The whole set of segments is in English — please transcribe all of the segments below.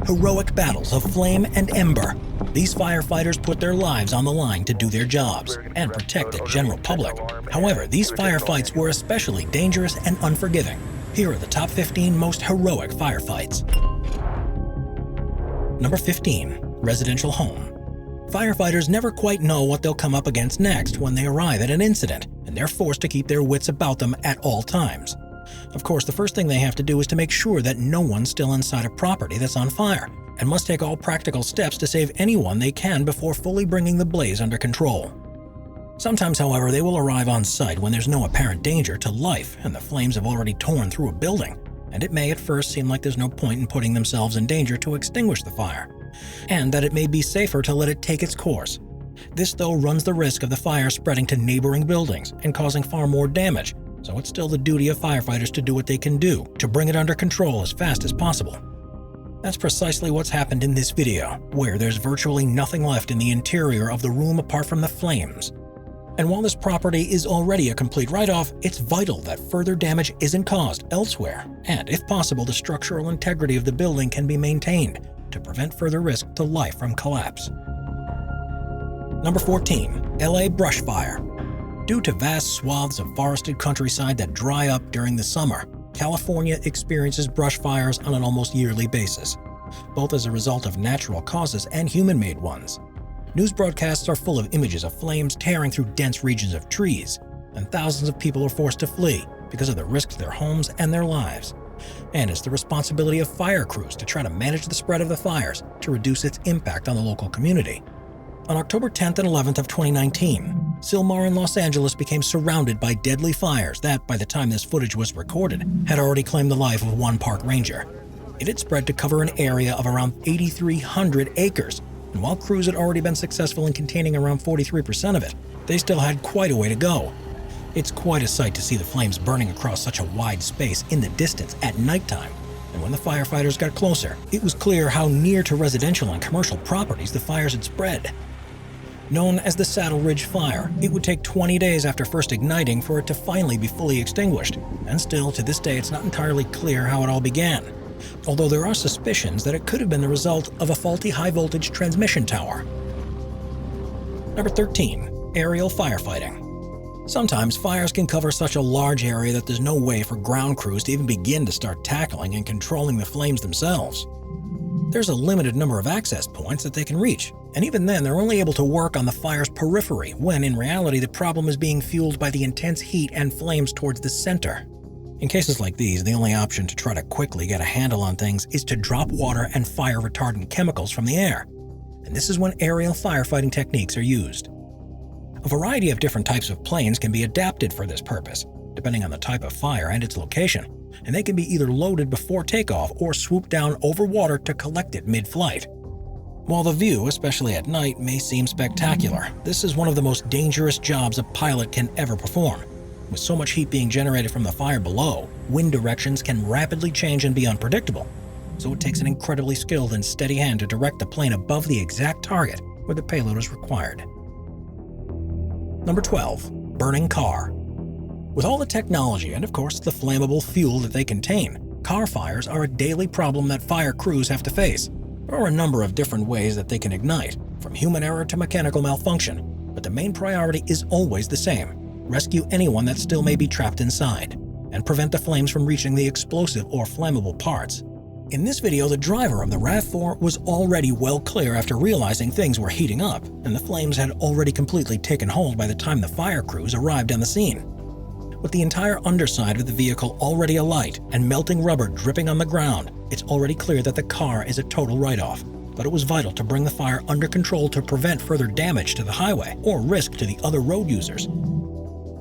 Heroic battles of flame and ember. These firefighters put their lives on the line to do their jobs and protect the general public. However, these firefights were especially dangerous and unforgiving. Here are the top 15 most heroic firefights. Number 15. Residential home. Firefighters never quite know what they'll come up against next when they arrive at an incident, and they're forced to keep their wits about them at all times. Of course, the first thing they have to do is to make sure that no one's still inside a property that's on fire, and must take all practical steps to save anyone they can before fully bringing the blaze under control. Sometimes, however, they will arrive on site when there's no apparent danger to life and the flames have already torn through a building, and it may at first seem like there's no point in putting themselves in danger to extinguish the fire, and that it may be safer to let it take its course. This, though, runs the risk of the fire spreading to neighboring buildings and causing far more damage, so it's still the duty of firefighters to do what they can do to bring it under control as fast as possible. That's precisely what's happened in this video, where there's virtually nothing left in the interior of the room apart from the flames. And while this property is already a complete write-off, it's vital that further damage isn't caused elsewhere, and if possible, the structural integrity of the building can be maintained to prevent further risk to life from collapse. Number 14. L.A. Brush Fire. Due to vast swaths of forested countryside that dry up during the summer, California experiences brush fires on an almost yearly basis, both as a result of natural causes and human-made ones. News broadcasts are full of images of flames tearing through dense regions of trees, and thousands of people are forced to flee because of the risk to their homes and their lives. And it's the responsibility of fire crews to try to manage the spread of the fires to reduce its impact on the local community. On October 10th and 11th of 2019, Sylmar in Los Angeles became surrounded by deadly fires that, by the time this footage was recorded, had already claimed the life of one park ranger. It had spread to cover an area of around 8,300 acres, and while crews had already been successful in containing around 43% of it, they still had quite a way to go. It's quite a sight to see the flames burning across such a wide space in the distance at nighttime, and when the firefighters got closer, it was clear how near to residential and commercial properties the fires had spread. Known as the Saddle Ridge Fire, it would take 20 days after first igniting for it to finally be fully extinguished, and still to this day it's not entirely clear how it all began, although there are suspicions that it could have been the result of a faulty high-voltage transmission tower. Number 13. Aerial firefighting. Sometimes fires can cover such a large area that there's no way for ground crews to even begin to start tackling and controlling the flames themselves. There's a limited number of access points that they can reach, and even then they're only able to work on the fire's periphery when in reality the problem is being fueled by the intense heat and flames towards the center. In cases like these, the only option to try to quickly get a handle on things is to drop water and fire-retardant chemicals from the air, and this is when aerial firefighting techniques are used. A variety of different types of planes can be adapted for this purpose, depending on the type of fire and its location, and they can be either loaded before takeoff or swoop down over water to collect it mid-flight. While the view, especially at night, may seem spectacular, this is one of the most dangerous jobs a pilot can ever perform. With so much heat being generated from the fire below, wind directions can rapidly change and be unpredictable, so it takes an incredibly skilled and steady hand to direct the plane above the exact target where the payload is required. Number 12. Burning car. With all the technology and, of course, the flammable fuel that they contain, car fires are a daily problem that fire crews have to face. There are a number of different ways that they can ignite, from human error to mechanical malfunction, but the main priority is always the same: rescue anyone that still may be trapped inside, and prevent the flames from reaching the explosive or flammable parts. In this video, the driver of the RAV4 was already well clear after realizing things were heating up, and the flames had already completely taken hold by the time the fire crews arrived on the scene. With the entire underside of the vehicle already alight and melting rubber dripping on the ground, it's already clear that the car is a total write-off, but it was vital to bring the fire under control to prevent further damage to the highway or risk to the other road users.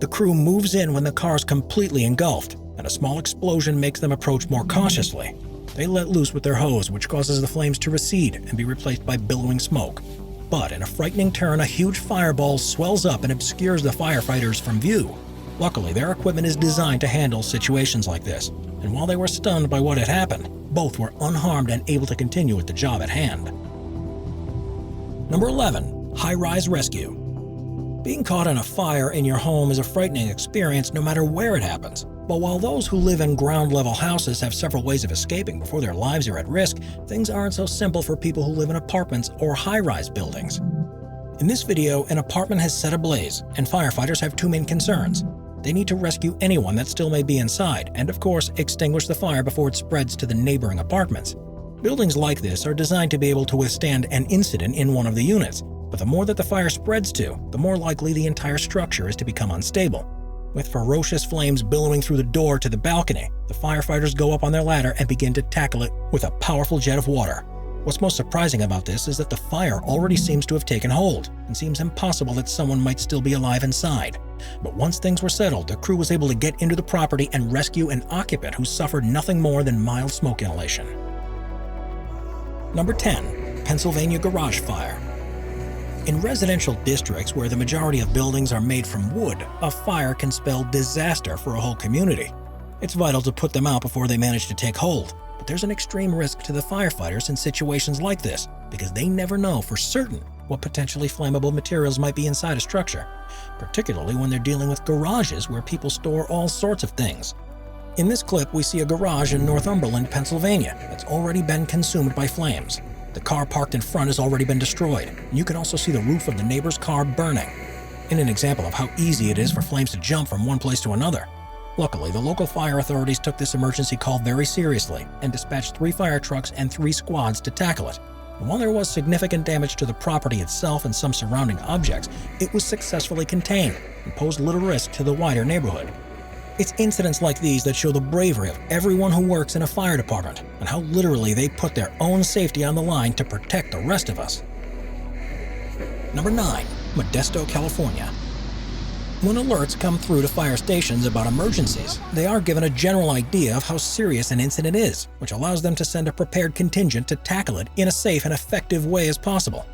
The crew moves in when the car is completely engulfed, and a small explosion makes them approach more cautiously. They let loose with their hose, which causes the flames to recede and be replaced by billowing smoke. But in a frightening turn, a huge fireball swells up and obscures the firefighters from view. Luckily, their equipment is designed to handle situations like this, and while they were stunned by what had happened, both were unharmed and able to continue with the job at hand. Number 11. High-rise rescue. Being caught in a fire in your home is a frightening experience no matter where it happens, But while those who live in ground-level houses have several ways of escaping before their lives are at risk, things aren't so simple for people who live in apartments or high-rise buildings. In this video, an apartment has set ablaze, and firefighters have two main concerns. They need to rescue anyone that still may be inside, and of course, extinguish the fire before it spreads to the neighboring apartments. Buildings like this are designed to be able to withstand an incident in one of the units, but the more that the fire spreads to, the more likely the entire structure is to become unstable. With ferocious flames billowing through the door to the balcony, the firefighters go up on their ladder and begin to tackle it with a powerful jet of water. What's most surprising about this is that the fire already seems to have taken hold, and seems impossible that someone might still be alive inside. But once things were settled, the crew was able to get into the property and rescue an occupant who suffered nothing more than mild smoke inhalation. Number 10. Pennsylvania Garage Fire. In residential districts where the majority of buildings are made from wood, a fire can spell disaster for a whole community. It's vital to put them out before they manage to take hold. But there's an extreme risk to the firefighters in situations like this, because they never know for certain what potentially flammable materials might be inside a structure, particularly when they're dealing with garages where people store all sorts of things. In this clip, we see a garage in Northumberland, Pennsylvania that's already been consumed by flames. The car parked in front has already been destroyed, and you can also see the roof of the neighbor's car burning. In an example of how easy it is for flames to jump from one place to another. Luckily, the local fire authorities took this emergency call very seriously and dispatched 3 fire trucks and 3 squads to tackle it. And while there was significant damage to the property itself and some surrounding objects, it was successfully contained and posed little risk to the wider neighborhood. It's incidents like these that show the bravery of everyone who works in a fire department and how literally they put their own safety on the line to protect the rest of us. Number 9. Modesto, California. When alerts come through to fire stations about emergencies, they are given a general idea of how serious an incident is, which allows them to send a prepared contingent to tackle it in a safe and effective way as possible.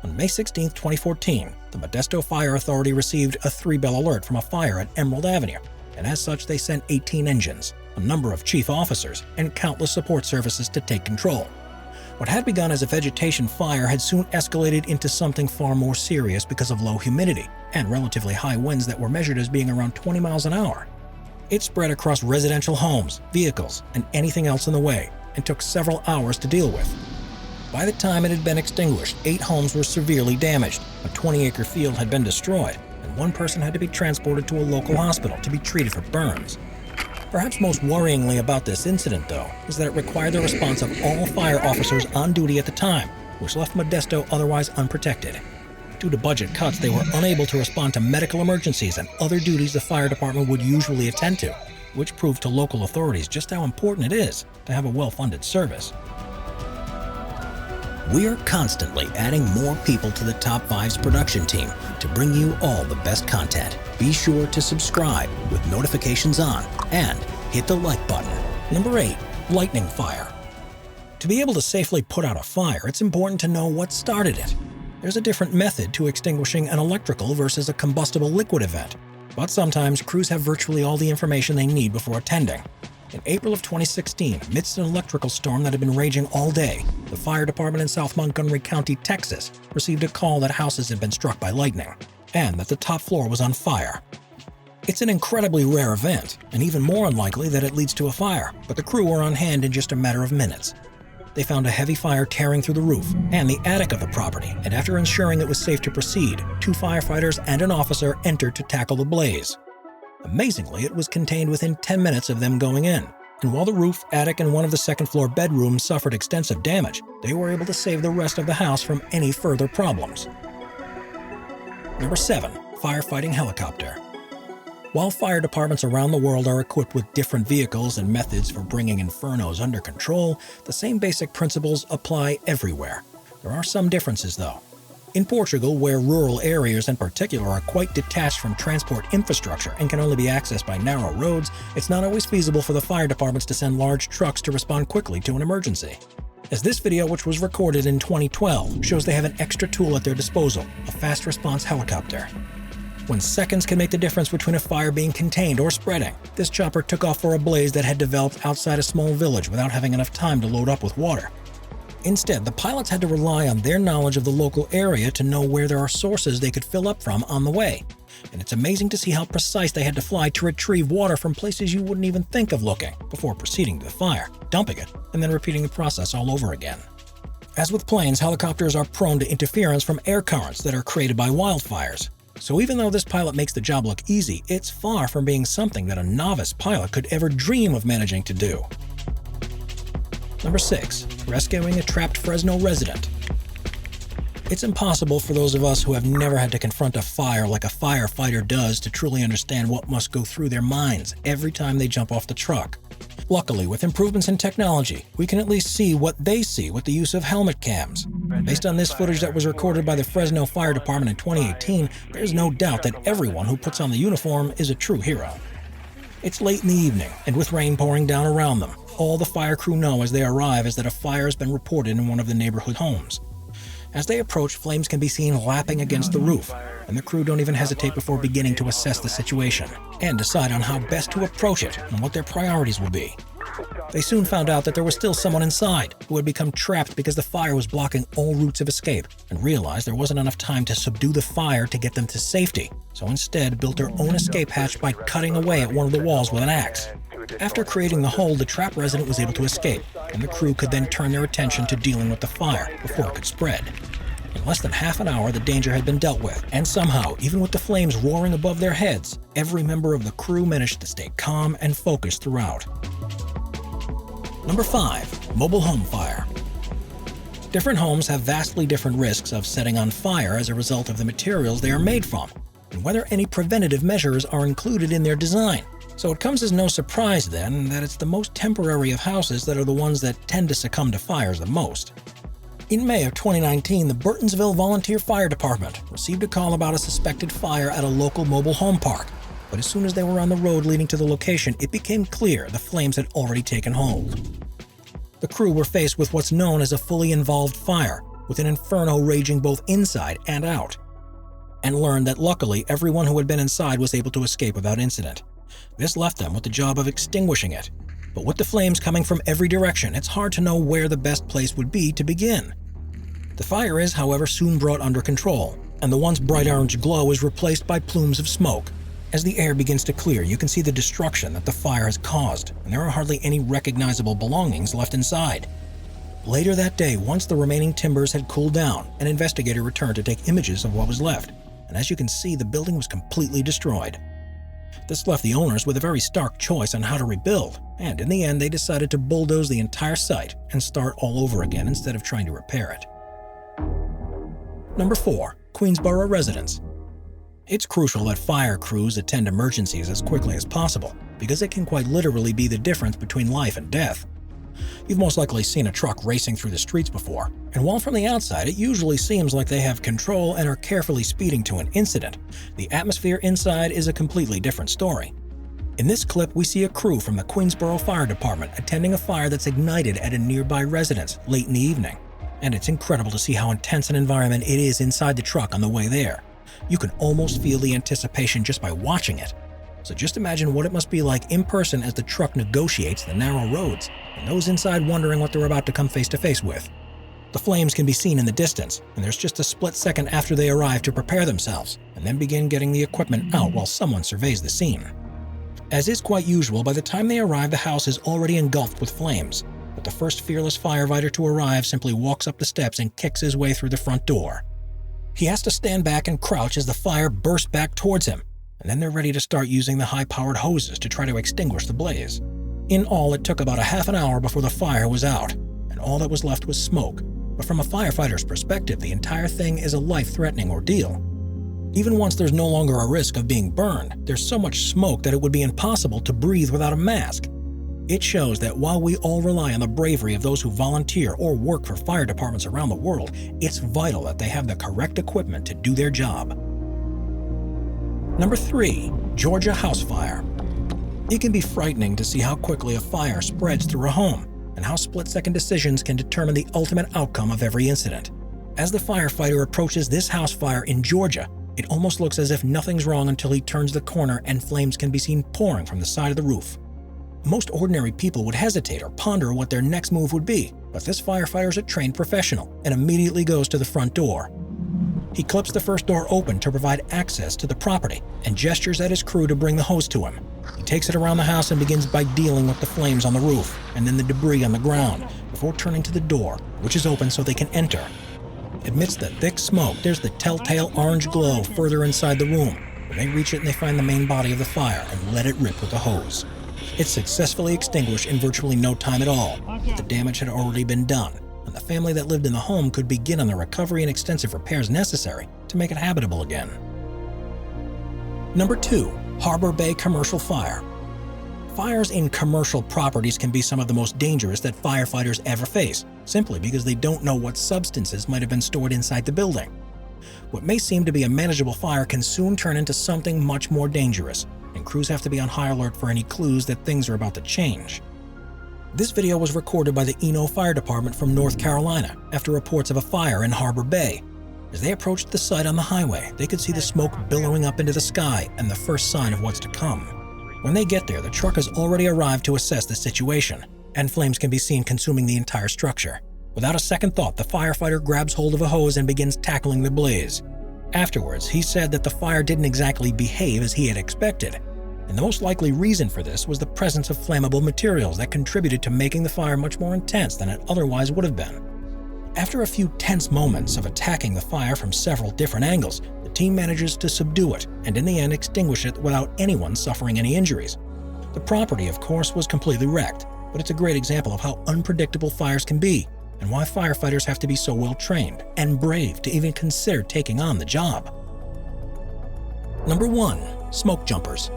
On May 16, 2014, the Modesto Fire Authority received a 3-bell alert from a fire at Emerald Avenue, and as such they sent 18 engines, a number of chief officers, and countless support services to take control. What had begun as a vegetation fire had soon escalated into something far more serious because of low humidity and relatively high winds that were measured as being around 20 miles an hour. It spread across residential homes, vehicles, and anything else in the way, and took several hours to deal with. By the time it had been extinguished, 8 homes were severely damaged, a 20-acre field had been destroyed, and 1 person had to be transported to a local hospital to be treated for burns. Perhaps most worryingly about this incident, though, is that it required the response of all fire officers on duty at the time, which left Modesto otherwise unprotected. Due to budget cuts, they were unable to respond to medical emergencies and other duties the fire department would usually attend to, which proved to local authorities just how important it is to have a well-funded service. We are constantly adding more people to the Top 5's production team to bring you all the best content. Be sure to subscribe with notifications on and hit the like button. Number 8. Lightning fire. To be able to safely put out a fire, it's important to know what started it. There's a different method to extinguishing an electrical versus a combustible liquid event, but sometimes crews have virtually all the information they need before attending. In April of 2016, amidst an electrical storm that had been raging all day, the fire department in South Montgomery County, Texas, received a call that houses had been struck by lightning, and that the top floor was on fire. It's an incredibly rare event, and even more unlikely that it leads to a fire, but the crew were on hand in just a matter of minutes. They found a heavy fire tearing through the roof and the attic of the property, and after ensuring it was safe to proceed, 2 firefighters and an officer entered to tackle the blaze. Amazingly, it was contained within 10 minutes of them going in, and while the roof, attic, and one of the second-floor bedrooms suffered extensive damage, they were able to save the rest of the house from any further problems. Number 7. Firefighting Helicopter. While fire departments around the world are equipped with different vehicles and methods for bringing infernos under control, the same basic principles apply everywhere. There are some differences, though. In Portugal, where rural areas in particular are quite detached from transport infrastructure and can only be accessed by narrow roads, it's not always feasible for the fire departments to send large trucks to respond quickly to an emergency. As this video, which was recorded in 2012, shows they have an extra tool at their disposal, a fast response helicopter. When seconds can make the difference between a fire being contained or spreading, this chopper took off for a blaze that had developed outside a small village without having enough time to load up with water. Instead, the pilots had to rely on their knowledge of the local area to know where there are sources they could fill up from on the way. And it's amazing to see how precise they had to fly to retrieve water from places you wouldn't even think of looking before proceeding to the fire, dumping it, and then repeating the process all over again. As with planes, helicopters are prone to interference from air currents that are created by wildfires. So even though this pilot makes the job look easy, it's far from being something that a novice pilot could ever dream of managing to do. Number 6. Rescuing a trapped Fresno resident. It's impossible for those of us who have never had to confront a fire like a firefighter does to truly understand what must go through their minds every time they jump off the truck. Luckily, with improvements in technology, we can at least see what they see with the use of helmet cams. Based on this footage that was recorded by the Fresno Fire Department in 2018, there's no doubt that everyone who puts on the uniform is a true hero. It's late in the evening, and with rain pouring down around them, all the fire crew know as they arrive is that a fire has been reported in one of the neighborhood homes. As they approach, flames can be seen lapping against the roof, and the crew don't even hesitate before beginning to assess the situation and decide on how best to approach it and what their priorities will be. They soon found out that there was still someone inside who had become trapped because the fire was blocking all routes of escape, and realized there wasn't enough time to subdue the fire to get them to safety, so instead built their own escape hatch by cutting away at one of the walls with an axe. After creating the hole, the trapped resident was able to escape, and the crew could then turn their attention to dealing with the fire before it could spread. In less than half an hour, the danger had been dealt with, and somehow, even with the flames roaring above their heads, every member of the crew managed to stay calm and focused throughout. Number 5. Mobile home fire. Different homes have vastly different risks of setting on fire as a result of the materials they are made from, and whether any preventative measures are included in their design. So it comes as no surprise, then, that it's the most temporary of houses that are the ones that tend to succumb to fires the most. In May of 2019, the Burtonsville Volunteer Fire Department received a call about a suspected fire at a local mobile home park. But as soon as they were on the road leading to the location, it became clear the flames had already taken hold. The crew were faced with what's known as a fully involved fire, with an inferno raging both inside and out, and learned that luckily everyone who had been inside was able to escape without incident. This left them with the job of extinguishing it. But with the flames coming from every direction, it's hard to know where the best place would be to begin. The fire is, however, soon brought under control, and the once bright orange glow is replaced by plumes of smoke. As the air begins to clear, you can see the destruction that the fire has caused, and there are hardly any recognizable belongings left inside. Later that day, once the remaining timbers had cooled down, an investigator returned to take images of what was left, and as you can see, the building was completely destroyed. This left the owners with a very stark choice on how to rebuild, and in the end they decided to bulldoze the entire site and start all over again instead of trying to repair it. Number 4. Queensboro residents. It's crucial that fire crews attend emergencies as quickly as possible, because it can quite literally be the difference between life and death. You've most likely seen a truck racing through the streets before, and while from the outside it usually seems like they have control and are carefully speeding to an incident, the atmosphere inside is a completely different story. In this clip, we see a crew from the Queensboro Fire Department attending a fire that's ignited at a nearby residence late in the evening. And it's incredible to see how intense an environment it is inside the truck on the way there. You can almost feel the anticipation just by watching it. So just imagine what it must be like in person as the truck negotiates the narrow roads, and those inside wondering what they're about to come face to face with. The flames can be seen in the distance, and there's just a split second after they arrive to prepare themselves, and then begin getting the equipment out while someone surveys the scene. As is quite usual, by the time they arrive, the house is already engulfed with flames, but the first fearless firefighter to arrive simply walks up the steps and kicks his way through the front door. He has to stand back and crouch as the fire bursts back towards him, and then they're ready to start using the high-powered hoses to try to extinguish the blaze. In all, it took about a half an hour before the fire was out, and all that was left was smoke. But from a firefighter's perspective, the entire thing is a life-threatening ordeal. Even once there's no longer a risk of being burned, there's so much smoke that it would be impossible to breathe without a mask. It shows that while we all rely on the bravery of those who volunteer or work for fire departments around the world, it's vital that they have the correct equipment to do their job. Number 3. Georgia house fire. It can be frightening to see how quickly a fire spreads through a home, and how split-second decisions can determine the ultimate outcome of every incident. As the firefighter approaches this house fire in Georgia, it almost looks as if nothing's wrong until he turns the corner and flames can be seen pouring from the side of the roof. Most ordinary people would hesitate or ponder what their next move would be, but this firefighter is a trained professional and immediately goes to the front door. He clips the first door open to provide access to the property and gestures at his crew to bring the hose to him. He takes it around the house and begins by dealing with the flames on the roof and then the debris on the ground before turning to the door, which is open so they can enter. Amidst the thick smoke, there's the telltale orange glow further inside the room. When they reach it and they find the main body of the fire and let it rip with the hose. It's successfully extinguished in virtually no time at all. The damage had already been done, and the family that lived in the home could begin on the recovery and extensive repairs necessary to make it habitable again. Number 2. Harbor Bay Commercial Fire. Fires in commercial properties can be some of the most dangerous that firefighters ever face, simply because they don't know what substances might have been stored inside the building. What may seem to be a manageable fire can soon turn into something much more dangerous, and crews have to be on high alert for any clues that things are about to change. This video was recorded by the Eno Fire Department from North Carolina after reports of a fire in Harbor Bay. As they approached the site on the highway, they could see the smoke billowing up into the sky and the first sign of what's to come. When they get there, the truck has already arrived to assess the situation, and flames can be seen consuming the entire structure. Without a second thought, the firefighter grabs hold of a hose and begins tackling the blaze. Afterwards, he said that the fire didn't exactly behave as he had expected, and the most likely reason for this was the presence of flammable materials that contributed to making the fire much more intense than it otherwise would have been. After a few tense moments of attacking the fire from several different angles, the team manages to subdue it and in the end extinguish it without anyone suffering any injuries. The property, of course, was completely wrecked, but it's a great example of how unpredictable fires can be and why firefighters have to be so well trained and brave to even consider taking on the job. Number 1. Smokejumpers.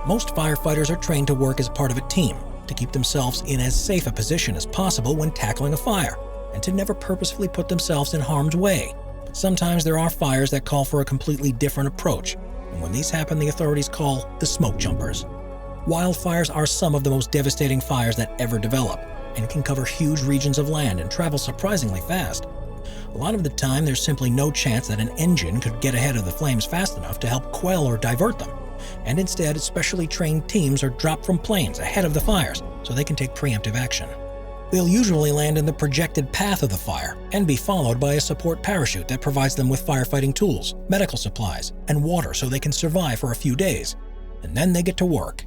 Most firefighters are trained to work as part of a team, to keep themselves in as safe a position as possible when tackling a fire, and to never purposefully put themselves in harm's way. But sometimes there are fires that call for a completely different approach, and when these happen, the authorities call the smokejumpers. Wildfires are some of the most devastating fires that ever develop, and can cover huge regions of land and travel surprisingly fast. A lot of the time, there's simply no chance that an engine could get ahead of the flames fast enough to help quell or divert them, and instead, specially trained teams are dropped from planes ahead of the fires so they can take preemptive action. They'll usually land in the projected path of the fire and be followed by a support parachute that provides them with firefighting tools, medical supplies, and water so they can survive for a few days, and then they get to work.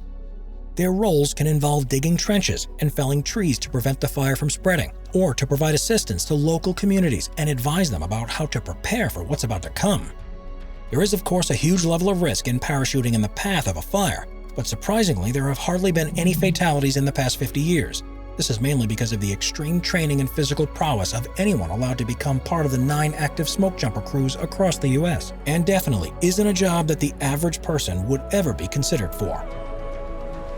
Their roles can involve digging trenches and felling trees to prevent the fire from spreading, or to provide assistance to local communities and advise them about how to prepare for what's about to come. There is, of course, a huge level of risk in parachuting in the path of a fire, but surprisingly, there have hardly been any fatalities in the past 50 years. This is mainly because of the extreme training and physical prowess of anyone allowed to become part of the 9 active smokejumper crews across the US, and definitely isn't a job that the average person would ever be considered for.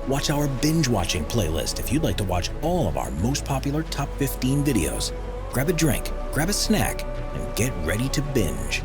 Watch our binge-watching playlist if you'd like to watch all of our most popular top 15 videos. Grab a drink, grab a snack, and get ready to binge.